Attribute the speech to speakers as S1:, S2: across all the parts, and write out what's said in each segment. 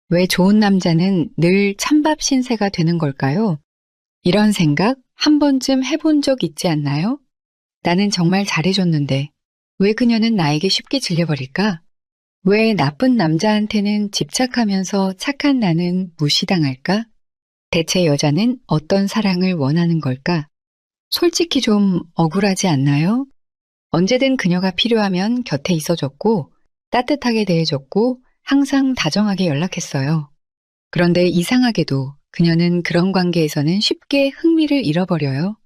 S1: 왜 좋은 남자는 늘 찬밥 신세가 되는 걸까요? 이런 생각 한 번쯤 해본 적 있지 않나요? 나는 정말 잘해줬는데 왜 그녀는 나에게 쉽게 질려버릴까? 왜 나쁜 남자한테는 집착하면서 착한 나는 무시당할까? 대체 여자는 어떤 사랑을 원하는 걸까? 솔직히 좀 억울하지 않나요? 언제든 그녀가 필요하면 곁에 있어줬고 따뜻하게 대해줬고 항상 다정하게 연락했어요. 그런데 이상하게도 그녀는 그런 관계에서는 쉽게 흥미를 잃어버려요.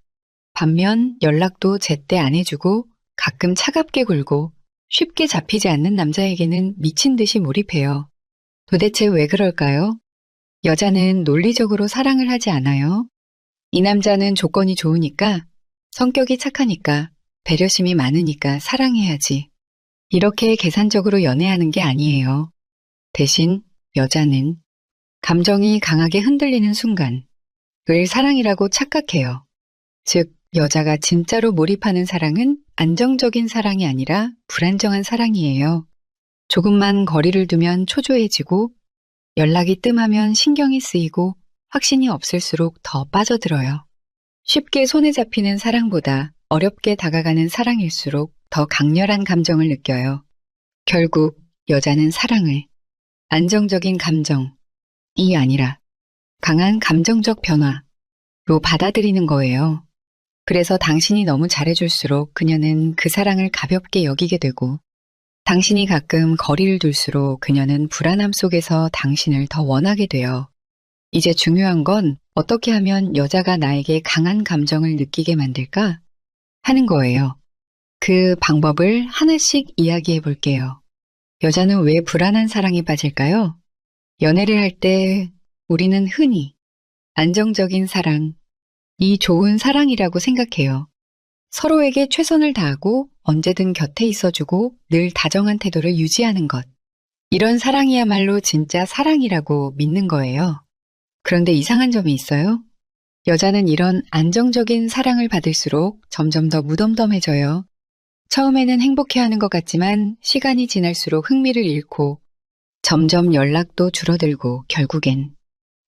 S1: 반면 연락도 제때 안 해주고 가끔 차갑게 굴고 쉽게 잡히지 않는 남자에게는 미친 듯이 몰입해요. 도대체 왜 그럴까요? 여자는 논리적으로 사랑을 하지 않아요. 이 남자는 조건이 좋으니까, 성격이 착하니까, 배려심이 많으니까 사랑해야지. 이렇게 계산적으로 연애하는 게 아니에요. 대신 여자는 감정이 강하게 흔들리는 순간 을 사랑이라고 착각해요. 즉, 여자가 진짜로 몰입하는 사랑은 안정적인 사랑이 아니라 불안정한 사랑이에요. 조금만 거리를 두면 초조해지고 연락이 뜸하면 신경이 쓰이고 확신이 없을수록 더 빠져들어요. 쉽게 손에 잡히는 사랑보다 어렵게 다가가는 사랑일수록 더 강렬한 감정을 느껴요. 결국 여자는 사랑을 안정적인 감정이 아니라 강한 감정적 변화로 받아들이는 거예요. 그래서 당신이 너무 잘해줄수록 그녀는 그 사랑을 가볍게 여기게 되고 당신이 가끔 거리를 둘수록 그녀는 불안함 속에서 당신을 더 원하게 돼요. 이제 중요한 건 어떻게 하면 여자가 나에게 강한 감정을 느끼게 만들까 하는 거예요. 그 방법을 하나씩 이야기해 볼게요. 여자는 왜 불안한 사랑에 빠질까요? 연애를 할 때 우리는 흔히 안정적인 사랑, 이 좋은 사랑이라고 생각해요. 서로에게 최선을 다하고 언제든 곁에 있어주고 늘 다정한 태도를 유지하는 것. 이런 사랑이야말로 진짜 사랑이라고 믿는 거예요. 그런데 이상한 점이 있어요. 여자는 이런 안정적인 사랑을 받을수록 점점 더 무덤덤해져요. 처음에는 행복해하는 것 같지만 시간이 지날수록 흥미를 잃고 점점 연락도 줄어들고 결국엔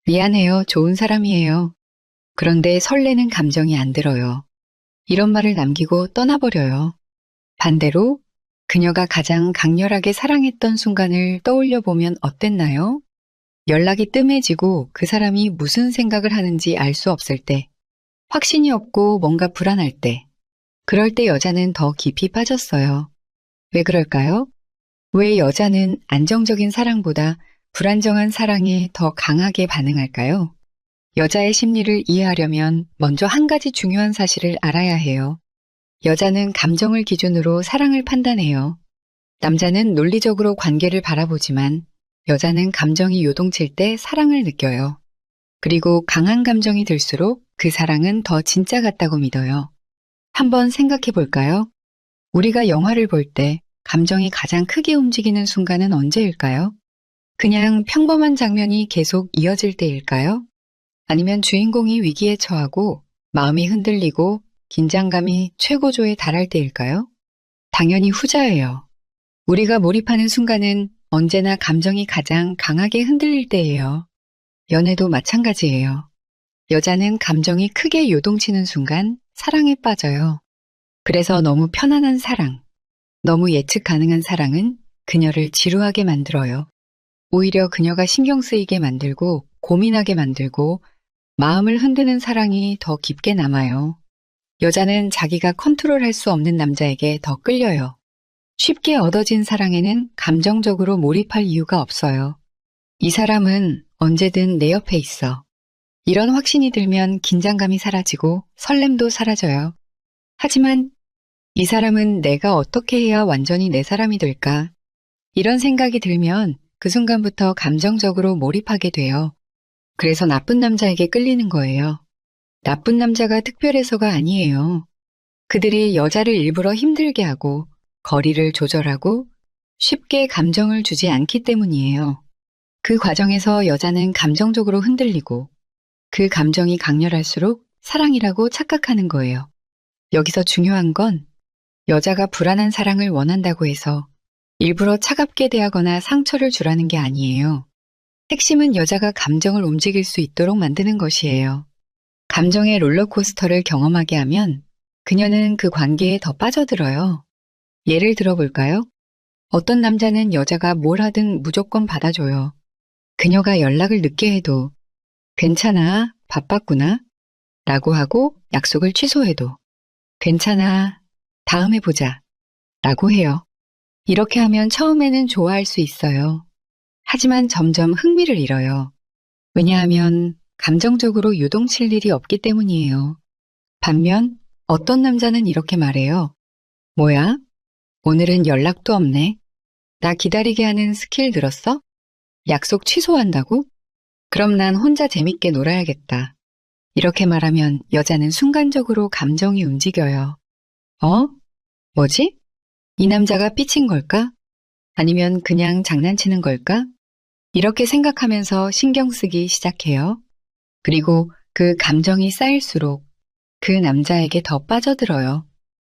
S1: 미안해요, 좋은 사람이에요. 그런데 설레는 감정이 안 들어요. 이런 말을 남기고 떠나버려요. 반대로 그녀가 가장 강렬하게 사랑했던 순간을 떠올려 보면 어땠나요? 연락이 뜸해지고 그 사람이 무슨 생각을 하는지 알 수 없을 때, 확신이 없고 뭔가 불안할 때, 그럴 때 여자는 더 깊이 빠졌어요. 왜 그럴까요? 왜 여자는 안정적인 사랑보다 불안정한 사랑에 더 강하게 반응할까요? 여자의 심리를 이해하려면 먼저 한 가지 중요한 사실을 알아야 해요. 여자는 감정을 기준으로 사랑을 판단해요. 남자는 논리적으로 관계를 바라보지만 여자는 감정이 요동칠 때 사랑을 느껴요. 그리고 강한 감정이 들수록 그 사랑은 더 진짜 같다고 믿어요. 한번 생각해 볼까요? 우리가 영화를 볼 때 감정이 가장 크게 움직이는 순간은 언제일까요? 그냥 평범한 장면이 계속 이어질 때일까요? 아니면 주인공이 위기에 처하고 마음이 흔들리고 긴장감이 최고조에 달할 때일까요? 당연히 후자예요. 우리가 몰입하는 순간은 언제나 감정이 가장 강하게 흔들릴 때예요. 연애도 마찬가지예요. 여자는 감정이 크게 요동치는 순간 사랑에 빠져요. 그래서 너무 편안한 사랑, 너무 예측 가능한 사랑은 그녀를 지루하게 만들어요. 오히려 그녀가 신경 쓰이게 만들고 고민하게 만들고 마음을 흔드는 사랑이 더 깊게 남아요. 여자는 자기가 컨트롤할 수 없는 남자에게 더 끌려요. 쉽게 얻어진 사랑에는 감정적으로 몰입할 이유가 없어요. 이 사람은 언제든 내 옆에 있어. 이런 확신이 들면 긴장감이 사라지고 설렘도 사라져요. 하지만 이 사람은 내가 어떻게 해야 완전히 내 사람이 될까? 이런 생각이 들면 그 순간부터 감정적으로 몰입하게 돼요. 그래서 나쁜 남자에게 끌리는 거예요. 나쁜 남자가 특별해서가 아니에요. 그들이 여자를 일부러 힘들게 하고 거리를 조절하고 쉽게 감정을 주지 않기 때문이에요. 그 과정에서 여자는 감정적으로 흔들리고 그 감정이 강렬할수록 사랑이라고 착각하는 거예요. 여기서 중요한 건 여자가 불안한 사랑을 원한다고 해서 일부러 차갑게 대하거나 상처를 주라는 게 아니에요. 핵심은 여자가 감정을 움직일 수 있도록 만드는 것이에요. 감정의 롤러코스터를 경험하게 하면 그녀는 그 관계에 더 빠져들어요. 예를 들어볼까요? 어떤 남자는 여자가 뭘 하든 무조건 받아줘요. 그녀가 연락을 늦게 해도 괜찮아, 바빴구나 라고 하고 약속을 취소해도 괜찮아, 다음에 보자 라고 해요. 이렇게 하면 처음에는 좋아할 수 있어요. 하지만 점점 흥미를 잃어요. 왜냐하면 감정적으로 요동칠 일이 없기 때문이에요. 반면 어떤 남자는 이렇게 말해요. 뭐야? 오늘은 연락도 없네. 나 기다리게 하는 스킬 들었어? 약속 취소한다고? 그럼 난 혼자 재밌게 놀아야겠다. 이렇게 말하면 여자는 순간적으로 감정이 움직여요. 어? 뭐지? 이 남자가 삐친 걸까? 아니면 그냥 장난치는 걸까? 이렇게 생각하면서 신경 쓰기 시작해요. 그리고 그 감정이 쌓일수록 그 남자에게 더 빠져들어요.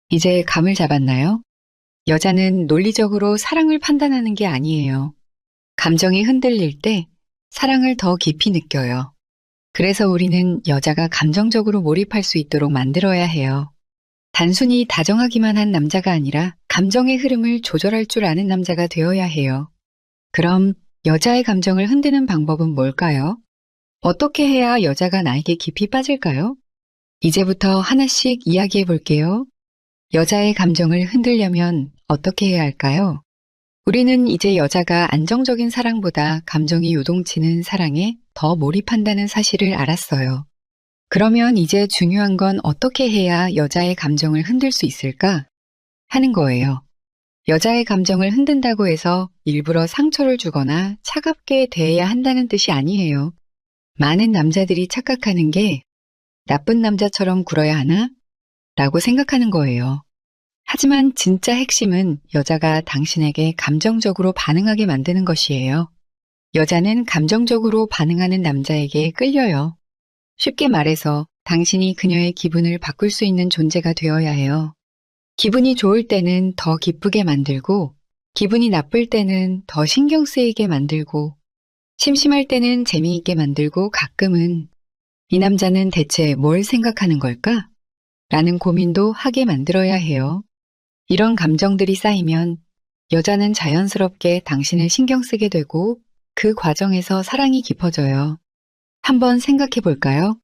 S1: 이제 감을 잡았나요? 여자는 논리적으로 사랑을 판단하는 게 아니에요. 감정이 흔들릴 때 사랑을 더 깊이 느껴요. 그래서 우리는 여자가 감정적으로 몰입할 수 있도록 만들어야 해요. 단순히 다정하기만 한 남자가 아니라 감정의 흐름을 조절할 줄 아는 남자가 되어야 해요. 그럼 여자의 감정을 흔드는 방법은 뭘까요? 어떻게 해야 여자가 나에게 깊이 빠질까요? 이제부터 하나씩 이야기해 볼게요. 여자의 감정을 흔들려면 어떻게 해야 할까요? 우리는 이제 여자가 안정적인 사랑보다 감정이 요동치는 사랑에 더 몰입한다는 사실을 알았어요. 그러면 이제 중요한 건 어떻게 해야 여자의 감정을 흔들 수 있을까? 하는 거예요. 여자의 감정을 흔든다고 해서 일부러 상처를 주거나 차갑게 대해야 한다는 뜻이 아니에요. 많은 남자들이 착각하는 게 나쁜 남자처럼 굴어야 하나? 라고 생각하는 거예요. 하지만 진짜 핵심은 여자가 당신에게 감정적으로 반응하게 만드는 것이에요. 여자는 감정적으로 반응하는 남자에게 끌려요. 쉽게 말해서 당신이 그녀의 기분을 바꿀 수 있는 존재가 되어야 해요. 기분이 좋을 때는 더 기쁘게 만들고, 기분이 나쁠 때는 더 신경 쓰이게 만들고, 심심할 때는 재미있게 만들고, 가끔은 이 남자는 대체 뭘 생각하는 걸까? 라는 고민도 하게 만들어야 해요. 이런 감정들이 쌓이면 여자는 자연스럽게 당신을 신경 쓰게 되고 그 과정에서 사랑이 깊어져요. 한번 생각해 볼까요?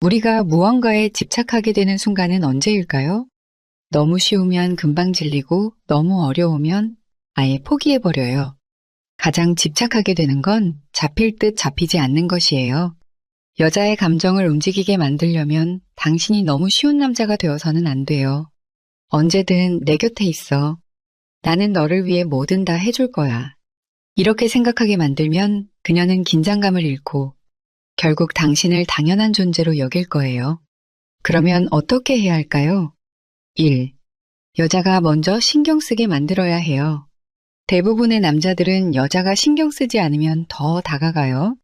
S1: 우리가 무언가에 집착하게 되는 순간은 언제일까요? 너무 쉬우면 금방 질리고 너무 어려우면 아예 포기해버려요. 가장 집착하게 되는 건 잡힐 듯 잡히지 않는 것이에요. 여자의 감정을 움직이게 만들려면 당신이 너무 쉬운 남자가 되어서는 안 돼요. 언제든 내 곁에 있어. 나는 너를 위해 뭐든 다 해줄 거야. 이렇게 생각하게 만들면 그녀는 긴장감을 잃고 결국 당신을 당연한 존재로 여길 거예요. 그러면 어떻게 해야 할까요? 1. 여자가 먼저 신경 쓰게 만들어야 해요. 대부분의 남자들은 여자가 신경 쓰지 않으면 더 다가가요.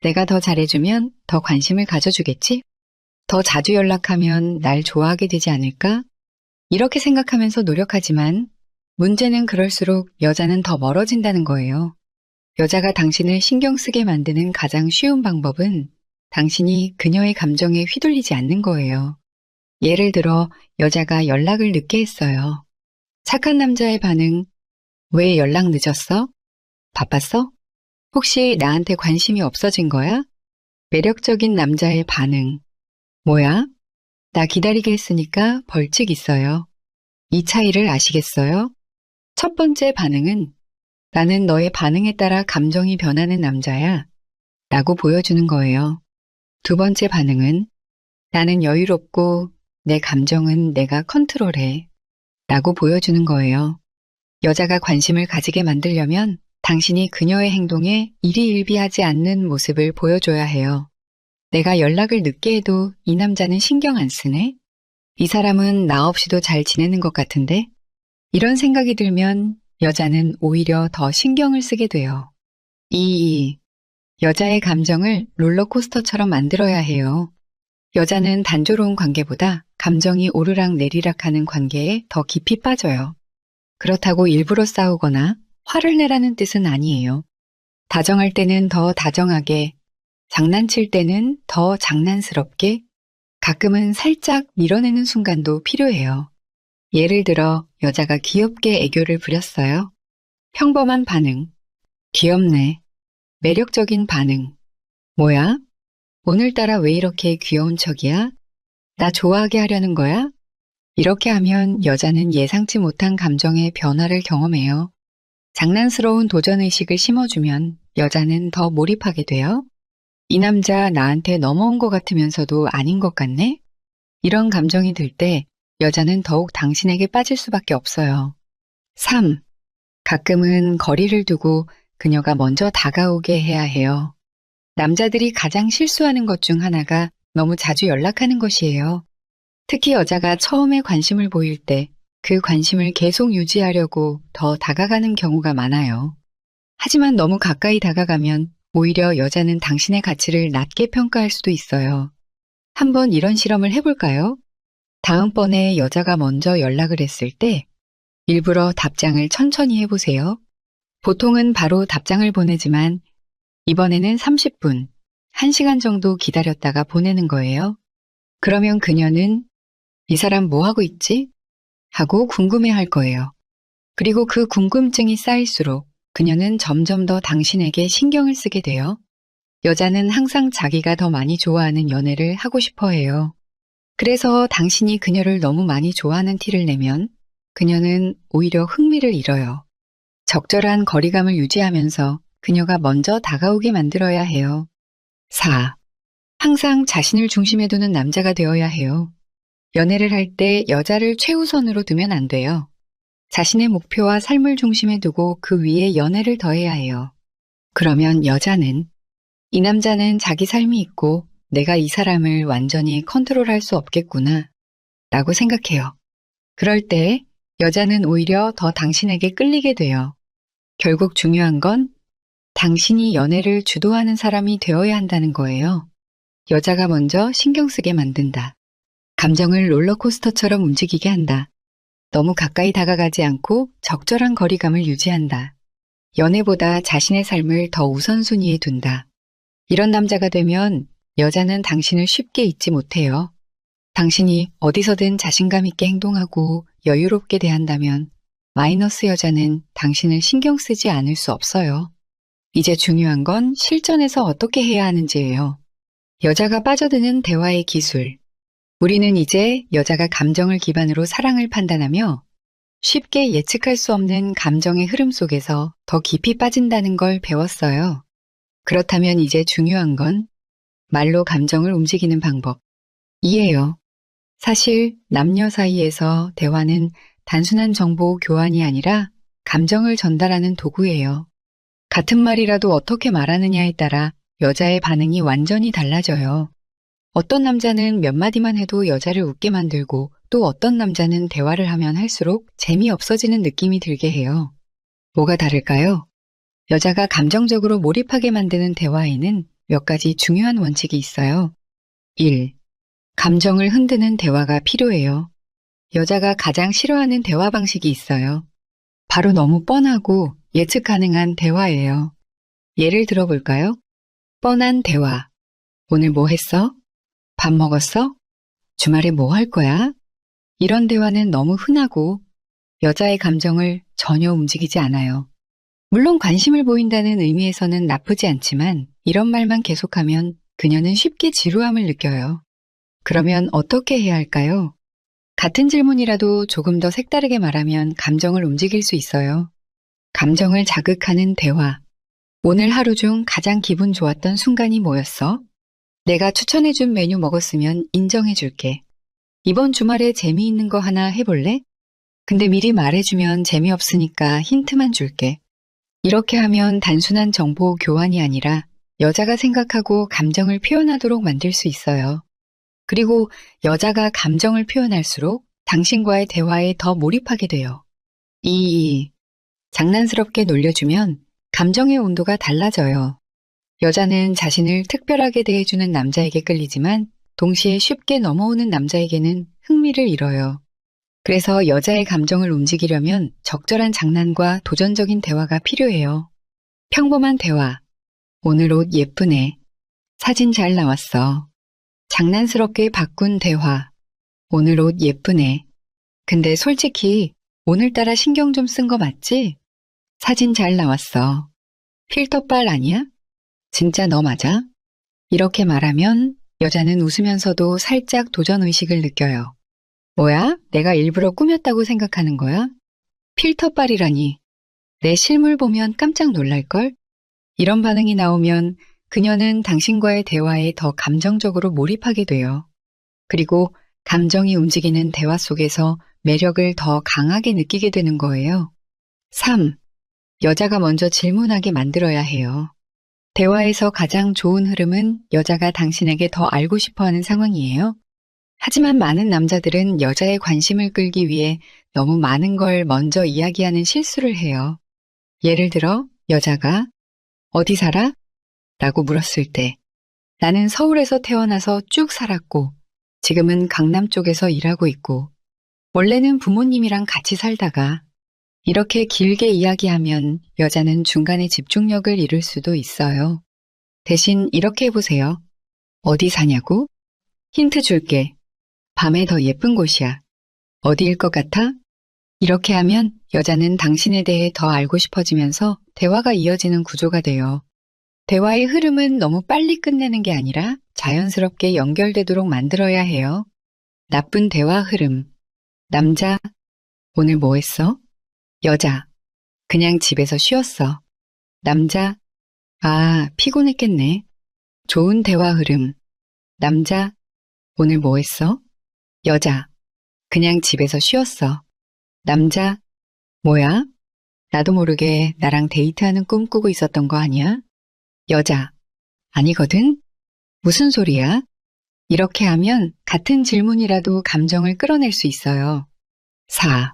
S1: 내가 더 잘해주면 더 관심을 가져주겠지? 더 자주 연락하면 날 좋아하게 되지 않을까? 이렇게 생각하면서 노력하지만 문제는 그럴수록 여자는 더 멀어진다는 거예요. 여자가 당신을 신경 쓰게 만드는 가장 쉬운 방법은 당신이 그녀의 감정에 휘둘리지 않는 거예요. 예를 들어 여자가 연락을 늦게 했어요. 착한 남자의 반응, 왜 연락 늦었어? 바빴어? 혹시 나한테 관심이 없어진 거야? 매력적인 남자의 반응, 뭐야? 나 기다리게 했으니까 벌칙 있어요. 이 차이를 아시겠어요? 첫 번째 반응은 나는 너의 반응에 따라 감정이 변하는 남자야 라고 보여주는 거예요. 두 번째 반응은 나는 여유롭고 내 감정은 내가 컨트롤해 라고 보여주는 거예요. 여자가 관심을 가지게 만들려면 당신이 그녀의 행동에 일희일비하지 않는 모습을 보여줘야 해요. 내가 연락을 늦게 해도 이 남자는 신경 안 쓰네? 이 사람은 나 없이도 잘 지내는 것 같은데? 이런 생각이 들면 여자는 오히려 더 신경을 쓰게 돼요. 2. 여자의 감정을 롤러코스터처럼 만들어야 해요. 여자는 단조로운 관계보다 감정이 오르락 내리락 하는 관계에 더 깊이 빠져요. 그렇다고 일부러 싸우거나 화를 내라는 뜻은 아니에요. 다정할 때는 더 다정하게, 장난칠 때는 더 장난스럽게, 가끔은 살짝 밀어내는 순간도 필요해요. 예를 들어 여자가 귀엽게 애교를 부렸어요. 평범한 반응. 귀엽네. 매력적인 반응. 뭐야? 오늘따라 왜 이렇게 귀여운 척이야? 나 좋아하게 하려는 거야? 이렇게 하면 여자는 예상치 못한 감정의 변화를 경험해요. 장난스러운 도전의식을 심어주면 여자는 더 몰입하게 돼요. 이 남자 나한테 넘어온 것 같으면서도 아닌 것 같네? 이런 감정이 들 때 여자는 더욱 당신에게 빠질 수밖에 없어요. 3. 가끔은 거리를 두고 그녀가 먼저 다가오게 해야 해요. 남자들이 가장 실수하는 것 중 하나가 너무 자주 연락하는 것이에요. 특히 여자가 처음에 관심을 보일 때 그 관심을 계속 유지하려고 더 다가가는 경우가 많아요. 하지만 너무 가까이 다가가면 오히려 여자는 당신의 가치를 낮게 평가할 수도 있어요. 한번 이런 실험을 해볼까요? 다음번에 여자가 먼저 연락을 했을 때 일부러 답장을 천천히 해보세요. 보통은 바로 답장을 보내지만 이번에는 30분, 1시간 정도 기다렸다가 보내는 거예요. 그러면 그녀는 이 사람 뭐 하고 있지? 하고 궁금해할 거예요. 그리고 그 궁금증이 쌓일수록 그녀는 점점 더 당신에게 신경을 쓰게 돼요. 여자는 항상 자기가 더 많이 좋아하는 연애를 하고 싶어 해요. 그래서 당신이 그녀를 너무 많이 좋아하는 티를 내면 그녀는 오히려 흥미를 잃어요. 적절한 거리감을 유지하면서 그녀가 먼저 다가오게 만들어야 해요. 4. 항상 자신을 중심에 두는 남자가 되어야 해요. 연애를 할 때 여자를 최우선으로 두면 안 돼요. 자신의 목표와 삶을 중심에 두고 그 위에 연애를 더해야 해요. 그러면 여자는 이 남자는 자기 삶이 있고 내가 이 사람을 완전히 컨트롤할 수 없겠구나 라고 생각해요. 그럴 때 여자는 오히려 더 당신에게 끌리게 돼요. 결국 중요한 건 당신이 연애를 주도하는 사람이 되어야 한다는 거예요. 여자가 먼저 신경 쓰게 만든다. 감정을 롤러코스터처럼 움직이게 한다. 너무 가까이 다가가지 않고 적절한 거리감을 유지한다. 연애보다 자신의 삶을 더 우선순위에 둔다. 이런 남자가 되면 여자는 당신을 쉽게 잊지 못해요. 당신이 어디서든 자신감 있게 행동하고 여유롭게 대한다면 마이너스 여자는 당신을 신경 쓰지 않을 수 없어요. 이제 중요한 건 실전에서 어떻게 해야 하는지예요. 여자가 빠져드는 대화의 기술. 우리는 이제 여자가 감정을 기반으로 사랑을 판단하며 쉽게 예측할 수 없는 감정의 흐름 속에서 더 깊이 빠진다는 걸 배웠어요. 그렇다면 이제 중요한 건 말로 감정을 움직이는 방법. 이에요. 사실 남녀 사이에서 대화는 단순한 정보 교환이 아니라 감정을 전달하는 도구예요. 같은 말이라도 어떻게 말하느냐에 따라 여자의 반응이 완전히 달라져요. 어떤 남자는 몇 마디만 해도 여자를 웃게 만들고 또 어떤 남자는 대화를 하면 할수록 재미없어지는 느낌이 들게 해요. 뭐가 다를까요? 여자가 감정적으로 몰입하게 만드는 대화에는 몇 가지 중요한 원칙이 있어요. 1. 감정을 흔드는 대화가 필요해요. 여자가 가장 싫어하는 대화 방식이 있어요. 바로 너무 뻔하고 예측 가능한 대화예요. 예를 들어볼까요? 뻔한 대화. 오늘 뭐 했어? 밥 먹었어? 주말에 뭐 할 거야? 이런 대화는 너무 흔하고 여자의 감정을 전혀 움직이지 않아요. 물론 관심을 보인다는 의미에서는 나쁘지 않지만 이런 말만 계속하면 그녀는 쉽게 지루함을 느껴요. 그러면 어떻게 해야 할까요? 같은 질문이라도 조금 더 색다르게 말하면 감정을 움직일 수 있어요. 감정을 자극하는 대화. 오늘 하루 중 가장 기분 좋았던 순간이 뭐였어? 내가 추천해준 메뉴 먹었으면 인정해줄게. 이번 주말에 재미있는 거 하나 해볼래? 근데 미리 말해주면 재미없으니까 힌트만 줄게. 이렇게 하면 단순한 정보 교환이 아니라 여자가 생각하고 감정을 표현하도록 만들 수 있어요. 그리고 여자가 감정을 표현할수록 당신과의 대화에 더 몰입하게 돼요. 2. 장난스럽게 놀려주면 감정의 온도가 달라져요. 여자는 자신을 특별하게 대해주는 남자에게 끌리지만 동시에 쉽게 넘어오는 남자에게는 흥미를 잃어요. 그래서 여자의 감정을 움직이려면 적절한 장난과 도전적인 대화가 필요해요. 평범한 대화. 오늘 옷 예쁘네. 사진 잘 나왔어. 장난스럽게 바꾼 대화. 오늘 옷 예쁘네. 근데 솔직히 오늘따라 신경 좀 쓴 거 맞지? 사진 잘 나왔어. 필터빨 아니야? 진짜 너 맞아? 이렇게 말하면 여자는 웃으면서도 살짝 도전의식을 느껴요. 뭐야? 내가 일부러 꾸몄다고 생각하는 거야? 필터빨이라니. 내 실물 보면 깜짝 놀랄걸? 이런 반응이 나오면 그녀는 당신과의 대화에 더 감정적으로 몰입하게 돼요. 그리고 감정이 움직이는 대화 속에서 매력을 더 강하게 느끼게 되는 거예요. 3. 여자가 먼저 질문하게 만들어야 해요. 대화에서 가장 좋은 흐름은 여자가 당신에게 더 알고 싶어 하는 상황이에요. 하지만 많은 남자들은 여자의 관심을 끌기 위해 너무 많은 걸 먼저 이야기하는 실수를 해요. 예를 들어 여자가 어디 살아? 라고 물었을 때 나는 서울에서 태어나서 쭉 살았고 지금은 강남 쪽에서 일하고 있고 원래는 부모님이랑 같이 살다가 이렇게 길게 이야기하면 여자는 중간에 집중력을 잃을 수도 있어요. 대신 이렇게 해보세요. 어디 사냐고? 힌트 줄게. 밤에 더 예쁜 곳이야. 어디일 것 같아? 이렇게 하면 여자는 당신에 대해 더 알고 싶어지면서 대화가 이어지는 구조가 돼요. 대화의 흐름은 너무 빨리 끝내는 게 아니라 자연스럽게 연결되도록 만들어야 해요. 나쁜 대화 흐름. 남자, 오늘 뭐 했어? 여자, 그냥 집에서 쉬었어. 남자, 아, 피곤했겠네. 좋은 대화 흐름. 남자, 오늘 뭐 했어? 여자, 그냥 집에서 쉬었어. 남자, 뭐야? 나도 모르게 나랑 데이트하는 꿈 꾸고 있었던 거 아니야? 여자, 아니거든? 무슨 소리야? 이렇게 하면 같은 질문이라도 감정을 끌어낼 수 있어요. 4.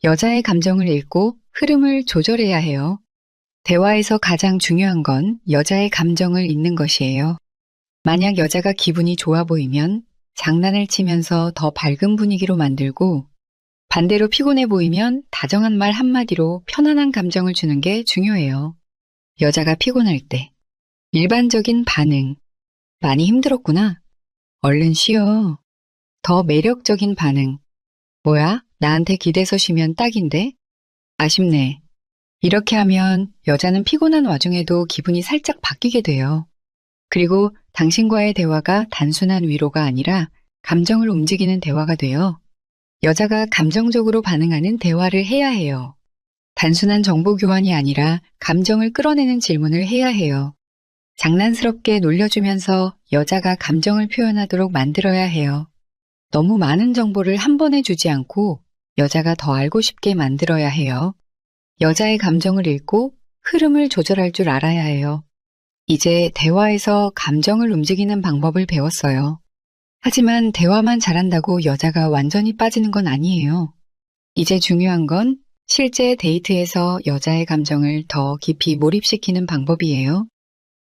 S1: 여자의 감정을 읽고 흐름을 조절해야 해요. 대화에서 가장 중요한 건 여자의 감정을 읽는 것이에요. 만약 여자가 기분이 좋아 보이면 장난을 치면서 더 밝은 분위기로 만들고 반대로 피곤해 보이면 다정한 말 한마디로 편안한 감정을 주는 게 중요해요. 여자가 피곤할 때 일반적인 반응. 많이 힘들었구나. 얼른 쉬어. 더 매력적인 반응. 뭐야? 나한테 기대서 쉬면 딱인데? 아쉽네. 이렇게 하면 여자는 피곤한 와중에도 기분이 살짝 바뀌게 돼요. 그리고 당신과의 대화가 단순한 위로가 아니라 감정을 움직이는 대화가 돼요. 여자가 감정적으로 반응하는 대화를 해야 해요. 단순한 정보 교환이 아니라 감정을 끌어내는 질문을 해야 해요. 장난스럽게 놀려주면서 여자가 감정을 표현하도록 만들어야 해요. 너무 많은 정보를 한 번에 주지 않고 여자가 더 알고 싶게 만들어야 해요. 여자의 감정을 읽고 흐름을 조절할 줄 알아야 해요. 이제 대화에서 감정을 움직이는 방법을 배웠어요. 하지만 대화만 잘한다고 여자가 완전히 빠지는 건 아니에요. 이제 중요한 건 실제 데이트에서 여자의 감정을 더 깊이 몰입시키는 방법이에요.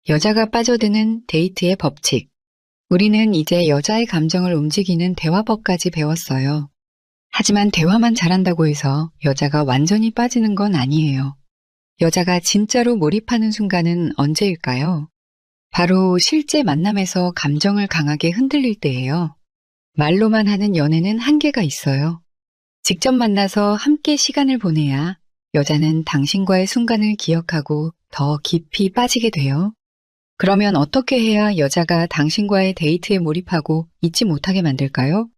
S1: 여자가 빠져드는 데이트의 법칙. 우리는 이제 여자의 감정을 움직이는 대화법까지 배웠어요. 하지만 대화만 잘한다고 해서 여자가 완전히 빠지는 건 아니에요. 여자가 진짜로 몰입하는 순간은 언제일까요? 바로 실제 만남에서 감정을 강하게 흔들릴 때예요. 말로만 하는 연애는 한계가 있어요. 직접 만나서 함께 시간을 보내야 여자는 당신과의 순간을 기억하고 더 깊이 빠지게 돼요. 그러면 어떻게 해야 여자가 당신과의 데이트에 몰입하고 잊지 못하게 만들까요?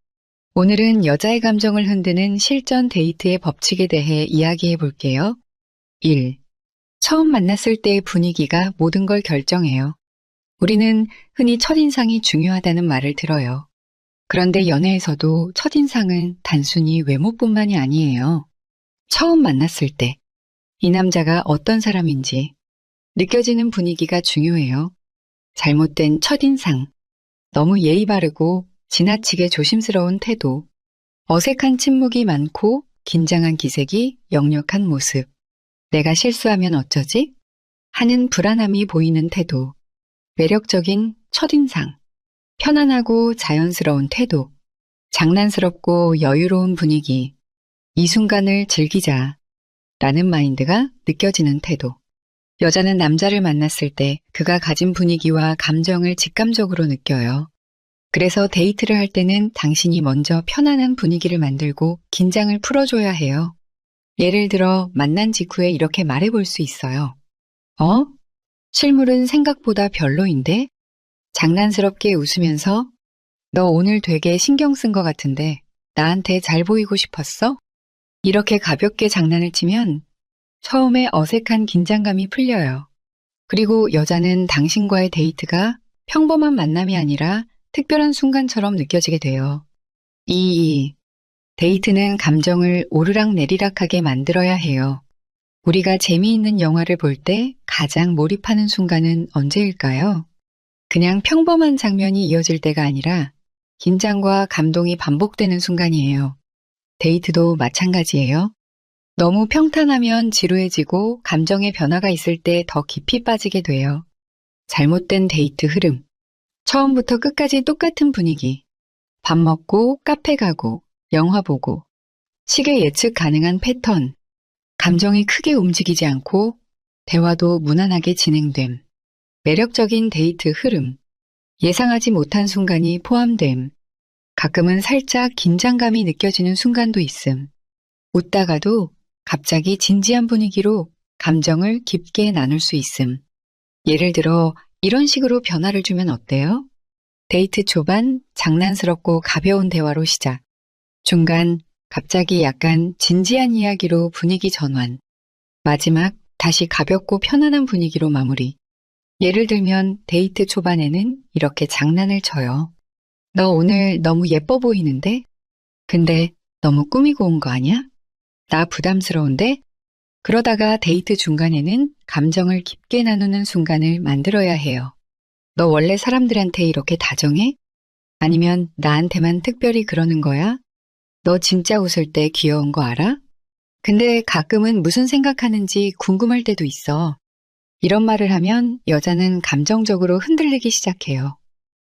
S1: 오늘은 여자의 감정을 흔드는 실전 데이트의 법칙에 대해 이야기해 볼게요. 1. 처음 만났을 때의 분위기가 모든 걸 결정해요. 우리는 흔히 첫인상이 중요하다는 말을 들어요. 그런데 연애에서도 첫인상은 단순히 외모뿐만이 아니에요. 처음 만났을 때 이 남자가 어떤 사람인지 느껴지는 분위기가 중요해요. 잘못된 첫인상, 너무 예의 바르고 지나치게 조심스러운 태도, 어색한 침묵이 많고 긴장한 기색이 역력한 모습, 내가 실수하면 어쩌지? 하는 불안함이 보이는 태도, 매력적인 첫인상, 편안하고 자연스러운 태도, 장난스럽고 여유로운 분위기, 이 순간을 즐기자 라는 마인드가 느껴지는 태도. 여자는 남자를 만났을 때 그가 가진 분위기와 감정을 직감적으로 느껴요. 그래서 데이트를 할 때는 당신이 먼저 편안한 분위기를 만들고 긴장을 풀어줘야 해요. 예를 들어 만난 직후에 이렇게 말해볼 수 있어요. 어? 실물은 생각보다 별로인데? 장난스럽게 웃으면서 너 오늘 되게 신경 쓴 것 같은데 나한테 잘 보이고 싶었어? 이렇게 가볍게 장난을 치면 처음에 어색한 긴장감이 풀려요. 그리고 여자는 당신과의 데이트가 평범한 만남이 아니라 특별한 순간처럼 느껴지게 돼요. 2. 데이트는 감정을 오르락내리락하게 만들어야 해요. 우리가 재미있는 영화를 볼 때 가장 몰입하는 순간은 언제일까요? 그냥 평범한 장면이 이어질 때가 아니라 긴장과 감동이 반복되는 순간이에요. 데이트도 마찬가지예요. 너무 평탄하면 지루해지고 감정의 변화가 있을 때 더 깊이 빠지게 돼요. 잘못된 데이트 흐름. 처음부터 끝까지 똑같은 분위기. 밥 먹고, 카페 가고, 영화 보고. 시계 예측 가능한 패턴. 감정이 크게 움직이지 않고 대화도 무난하게 진행됨. 매력적인 데이트 흐름. 예상하지 못한 순간이 포함됨. 가끔은 살짝 긴장감이 느껴지는 순간도 있음. 웃다가도 갑자기 진지한 분위기로 감정을 깊게 나눌 수 있음. 예를 들어 이런 식으로 변화를 주면 어때요? 데이트 초반 장난스럽고 가벼운 대화로 시작. 중간 갑자기 약간 진지한 이야기로 분위기 전환. 마지막 다시 가볍고 편안한 분위기로 마무리. 예를 들면 데이트 초반에는 이렇게 장난을 쳐요. 너 오늘 너무 예뻐 보이는데? 근데 너무 꾸미고 온 거 아니야? 나 부담스러운데? 그러다가 데이트 중간에는 감정을 깊게 나누는 순간을 만들어야 해요. 너 원래 사람들한테 이렇게 다정해? 아니면 나한테만 특별히 그러는 거야? 너 진짜 웃을 때 귀여운 거 알아? 근데 가끔은 무슨 생각하는지 궁금할 때도 있어. 이런 말을 하면 여자는 감정적으로 흔들리기 시작해요.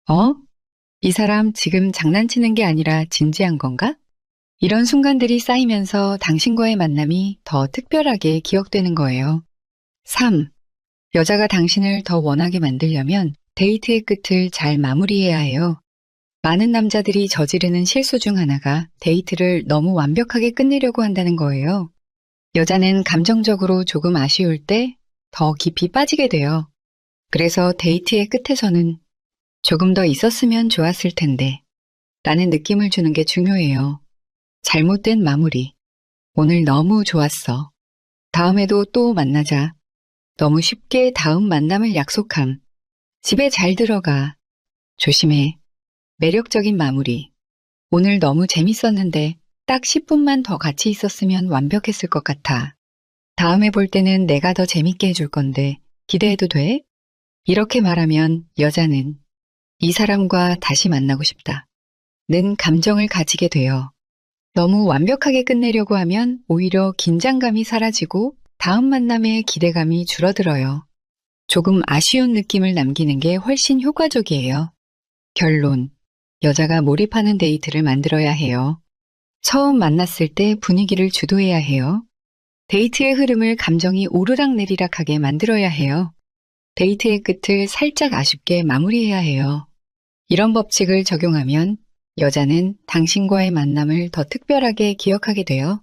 S1: 어? 이 사람 지금 장난치는 게 아니라 진지한 건가? 이런 순간들이 쌓이면서 당신과의 만남이 더 특별하게 기억되는 거예요. 3. 여자가 당신을 더 원하게 만들려면 데이트의 끝을 잘 마무리해야 해요. 많은 남자들이 저지르는 실수 중 하나가 데이트를 너무 완벽하게 끝내려고 한다는 거예요. 여자는 감정적으로 조금 아쉬울 때 더 깊이 빠지게 돼요. 그래서 데이트의 끝에서는 조금 더 있었으면 좋았을 텐데 라는 느낌을 주는 게 중요해요. 잘못된 마무리. 오늘 너무 좋았어. 다음에도 또 만나자. 너무 쉽게 다음 만남을 약속함. 집에 잘 들어가. 조심해. 매력적인 마무리. 오늘 너무 재밌었는데 딱 10분만 더 같이 있었으면 완벽했을 것 같아. 다음에 볼 때는 내가 더 재밌게 해줄 건데 기대해도 돼? 이렇게 말하면 여자는 이 사람과 다시 만나고 싶다. 는 감정을 가지게 돼요. 너무 완벽하게 끝내려고 하면 오히려 긴장감이 사라지고 다음 만남의 기대감이 줄어들어요. 조금 아쉬운 느낌을 남기는 게 훨씬 효과적이에요. 결론. 여자가 몰입하는 데이트를 만들어야 해요. 처음 만났을 때 분위기를 주도해야 해요. 데이트의 흐름을 감정이 오르락내리락하게 만들어야 해요. 데이트의 끝을 살짝 아쉽게 마무리해야 해요. 이런 법칙을 적용하면 여자는 당신과의 만남을 더 특별하게 기억하게 돼요.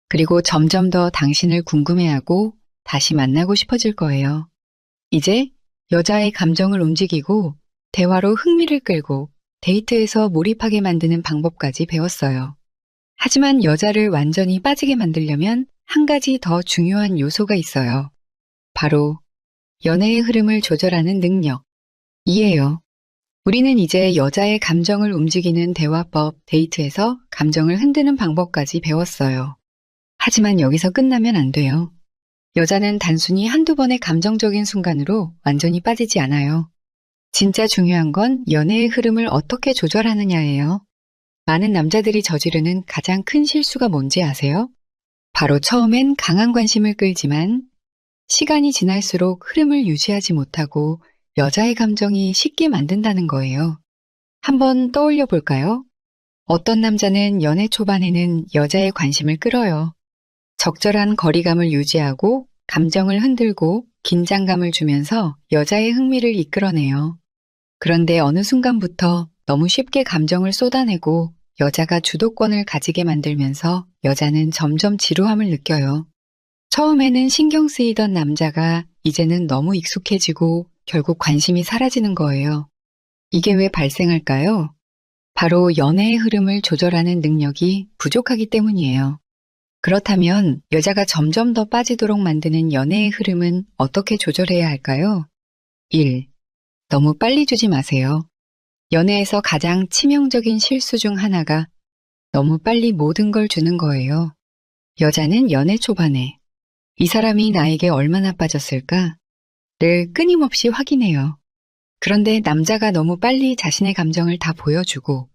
S1: 그리고 점점 더 당신을 궁금해하고 다시 만나고 싶어질 거예요. 이제 여자의 감정을 움직이고 대화로 흥미를 끌고 데이트에서 몰입하게 만드는 방법까지 배웠어요. 하지만 여자를 완전히 빠지게 만들려면 한 가지 더 중요한 요소가 있어요. 바로 연애의 흐름을 조절하는 능력. 이에요. 우리는 이제 여자의 감정을 움직이는 대화법, 데이트에서 감정을 흔드는 방법까지 배웠어요. 하지만 여기서 끝나면 안 돼요. 여자는 단순히 한두 번의 감정적인 순간으로 완전히 빠지지 않아요. 진짜 중요한 건 연애의 흐름을 어떻게 조절하느냐예요. 많은 남자들이 저지르는 가장 큰 실수가 뭔지 아세요? 바로 처음엔 강한 관심을 끌지만 시간이 지날수록 흐름을 유지하지 못하고 여자의 감정이 식게 만든다는 거예요. 한번 떠올려 볼까요? 어떤 남자는 연애 초반에는 여자의 관심을 끌어요. 적절한 거리감을 유지하고 감정을 흔들고 긴장감을 주면서 여자의 흥미를 이끌어내요. 그런데 어느 순간부터 너무 쉽게 감정을 쏟아내고 여자가 주도권을 가지게 만들면서 여자는 점점 지루함을 느껴요. 처음에는 신경 쓰이던 남자가 이제는 너무 익숙해지고 결국 관심이 사라지는 거예요. 이게 왜 발생할까요? 바로 연애의 흐름을 조절하는 능력이 부족하기 때문이에요. 그렇다면 여자가 점점 더 빠지도록 만드는 연애의 흐름은 어떻게 조절해야 할까요? 1. 너무 빨리 주지 마세요. 연애에서 가장 치명적인 실수 중 하나가 너무 빨리 모든 걸 주는 거예요. 여자는 연애 초반에 이 사람이 나에게 얼마나 빠졌을까? 를 끊임없이 확인해요. 그런데 남자가 너무 빨리 자신의 감정을 다 보여주고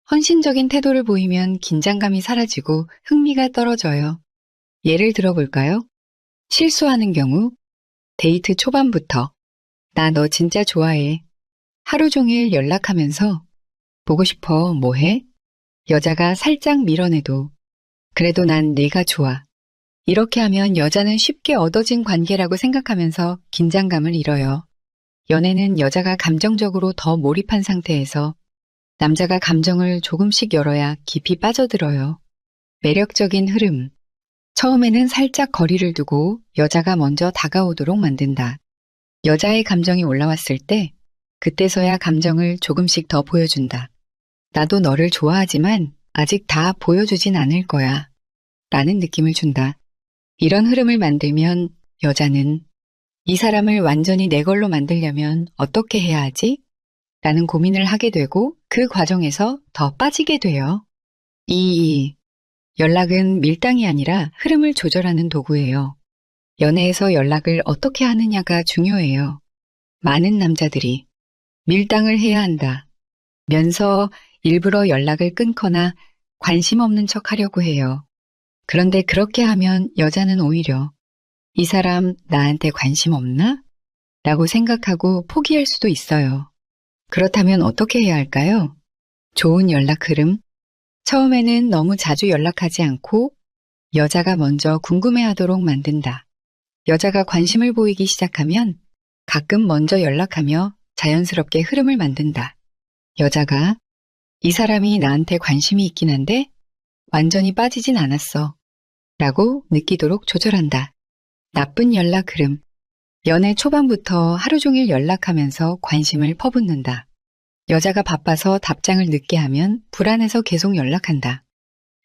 S1: 헌신적인 태도를 보이면 긴장감이 사라지고 흥미가 떨어져요. 예를 들어볼까요? 실수하는 경우, 데이트 초반부터 나 너 진짜 좋아해. 하루 종일 연락하면서 보고 싶어, 뭐 해? 여자가 살짝 밀어내도 그래도 난 네가 좋아. 이렇게 하면 여자는 쉽게 얻어진 관계라고 생각하면서 긴장감을 잃어요. 연애는 여자가 감정적으로 더 몰입한 상태에서 남자가 감정을 조금씩 열어야 깊이 빠져들어요. 매력적인 흐름. 처음에는 살짝 거리를 두고 여자가 먼저 다가오도록 만든다. 여자의 감정이 올라왔을 때 그때서야 감정을 조금씩 더 보여준다. 나도 너를 좋아하지만 아직 다 보여주진 않을 거야. 라는 느낌을 준다. 이런 흐름을 만들면 여자는 이 사람을 완전히 내 걸로 만들려면 어떻게 해야 하지? 라는 고민을 하게 되고 그 과정에서 더 빠지게 돼요. 2. 연락은 밀당이 아니라 흐름을 조절하는 도구예요. 연애에서 연락을 어떻게 하느냐가 중요해요. 많은 남자들이 밀당을 해야 한다 면서 일부러 연락을 끊거나 관심 없는 척 하려고 해요. 그런데 그렇게 하면 여자는 오히려 이 사람 나한테 관심 없나? 라고 생각하고 포기할 수도 있어요. 그렇다면 어떻게 해야 할까요? 좋은 연락 흐름. 처음에는 너무 자주 연락하지 않고 여자가 먼저 궁금해하도록 만든다. 여자가 관심을 보이기 시작하면 가끔 먼저 연락하며 자연스럽게 흐름을 만든다. 여자가 이 사람이 나한테 관심이 있긴 한데 완전히 빠지진 않았어. 라고 느끼도록 조절한다. 나쁜 연락 흐름. 연애 초반부터 하루 종일 연락하면서 관심을 퍼붓는다. 여자가 바빠서 답장을 늦게 하면 불안해서 계속 연락한다.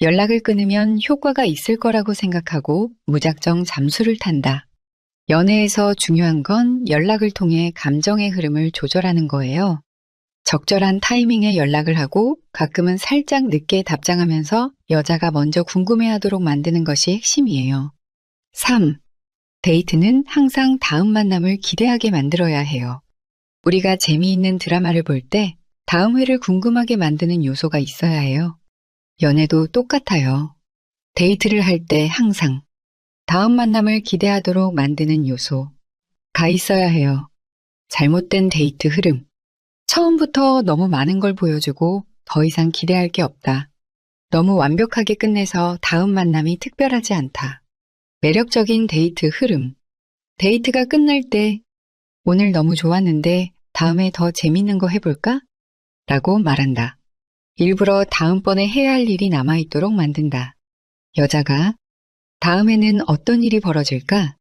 S1: 연락을 끊으면 효과가 있을 거라고 생각하고 무작정 잠수를 탄다. 연애에서 중요한 건 연락을 통해 감정의 흐름을 조절하는 거예요. 적절한 타이밍에 연락을 하고 가끔은 살짝 늦게 답장하면서 여자가 먼저 궁금해하도록 만드는 것이 핵심이에요. 3. 데이트는 항상 다음 만남을 기대하게 만들어야 해요. 우리가 재미있는 드라마를 볼 때 다음 회를 궁금하게 만드는 요소가 있어야 해요. 연애도 똑같아요. 데이트를 할 때 항상 다음 만남을 기대하도록 만드는 요소가 있어야 해요. 잘못된 데이트 흐름. 처음부터 너무 많은 걸 보여주고 더 이상 기대할 게 없다. 너무 완벽하게 끝내서 다음 만남이 특별하지 않다. 매력적인 데이트 흐름. 데이트가 끝날 때 오늘 너무 좋았는데 다음에 더 재밌는 거 해볼까? 라고 말한다. 일부러 다음번에 해야 할 일이 남아있도록 만든다. 여자가 다음에는 어떤 일이 벌어질까?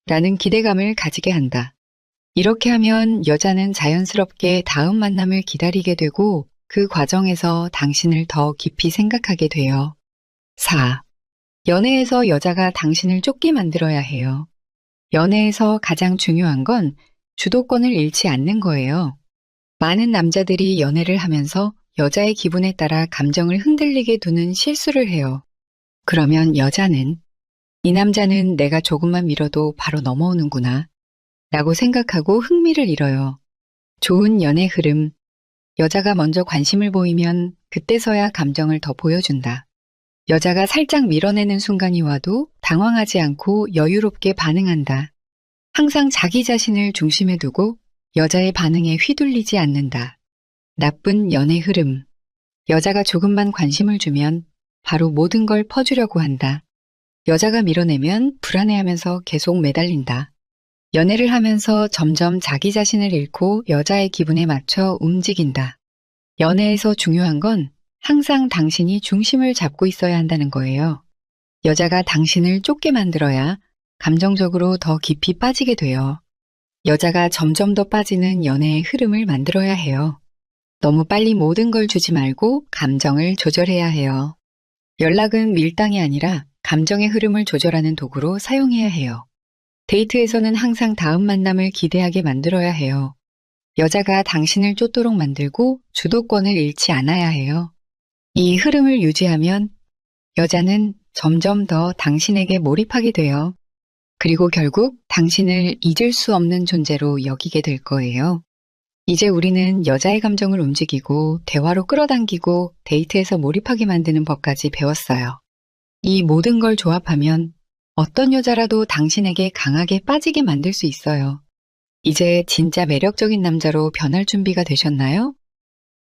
S1: 라는 기대감을 가지게 한다. 이렇게 하면 여자는 자연스럽게 다음 만남을 기다리게 되고 그 과정에서 당신을 더 깊이 생각하게 돼요. 4. 연애에서 여자가 당신을 쫓게 만들어야 해요. 연애에서 가장 중요한 건 주도권을 잃지 않는 거예요. 많은 남자들이 연애를 하면서 여자의 기분에 따라 감정을 흔들리게 두는 실수를 해요. 그러면 여자는 이 남자는 내가 조금만 밀어도 바로 넘어오는구나 라고 생각하고 흥미를 잃어요. 좋은 연애 흐름. 여자가 먼저 관심을 보이면 그때서야 감정을 더 보여준다. 여자가 살짝 밀어내는 순간이 와도 당황하지 않고 여유롭게 반응한다. 항상 자기 자신을 중심에 두고 여자의 반응에 휘둘리지 않는다. 나쁜 연애 흐름. 여자가 조금만 관심을 주면 바로 모든 걸 퍼주려고 한다. 여자가 밀어내면 불안해하면서 계속 매달린다. 연애를 하면서 점점 자기 자신을 잃고 여자의 기분에 맞춰 움직인다. 연애에서 중요한 건 항상 당신이 중심을 잡고 있어야 한다는 거예요. 여자가 당신을 쫓게 만들어야 감정적으로 더 깊이 빠지게 돼요. 여자가 점점 더 빠지는 연애의 흐름을 만들어야 해요. 너무 빨리 모든 걸 주지 말고 감정을 조절해야 해요. 연락은 밀당이 아니라 감정의 흐름을 조절하는 도구로 사용해야 해요. 데이트에서는 항상 다음 만남을 기대하게 만들어야 해요. 여자가 당신을 쫓도록 만들고 주도권을 잃지 않아야 해요. 이 흐름을 유지하면 여자는 점점 더 당신에게 몰입하게 돼요. 그리고 결국 당신을 잊을 수 없는 존재로 여기게 될 거예요. 이제 우리는 여자의 감정을 움직이고 대화로 끌어당기고 데이트에서 몰입하게 만드는 법까지 배웠어요. 이 모든 걸 조합하면 어떤 여자라도 당신에게 강하게 빠지게 만들 수 있어요. 이제 진짜 매력적인 남자로 변할 준비가 되셨나요?